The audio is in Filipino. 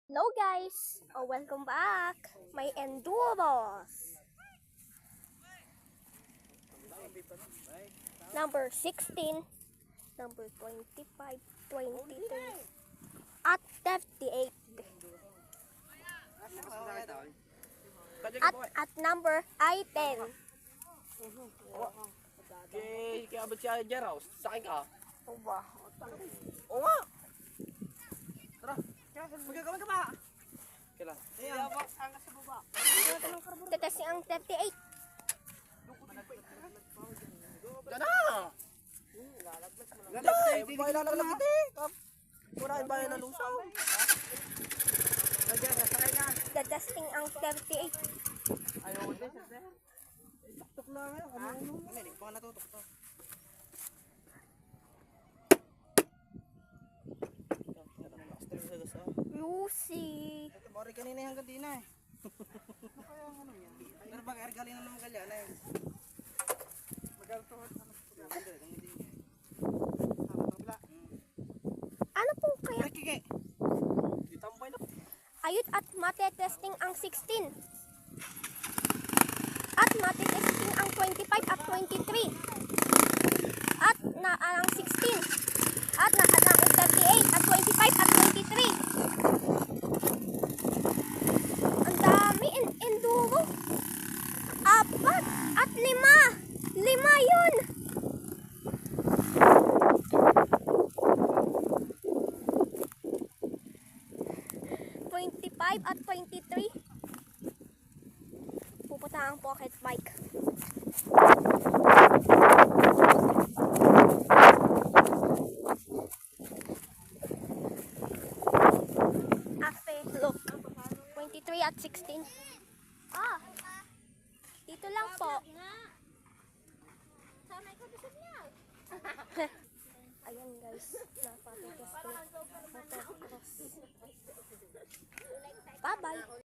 Hello guys! Welcome back! May Enduros! Number 16, number 25, 23, at 38. At number ay 10. Kaya abot siya Jeraus, sakay ka. O ba? Oo nga. Tara, magkakaman ka ba? Kailan? Iya ba? Hanggang sa baba. Tatasi ang 38. Diyan na! Ganda! Hindi ba ilalaglag ito eh? Murahin ba yan ang lusaw? Diyan, nasakay na. Tatasting ang 38. Ayaw ko din, sir. Tuktok na ngayon. Hindi pa natutok to. Lucy! Ito, bari kanina yung hanggang din na eh. Pero baka ergalin na naman kalyan eh. Ano po kaya? Kike! Ditambay na. Ayun at mate-testing ang 16. At mate-testing ang 25 at 23. At ang 16. At ang 38 at 25 at 23. Ang dami enduro. 4 at 5. 5 yun. At 23 pupunta ang pocket bike. Ape, look. 23 at 16. Dito lang po. Ayan guys, napatitesting. Bye bye.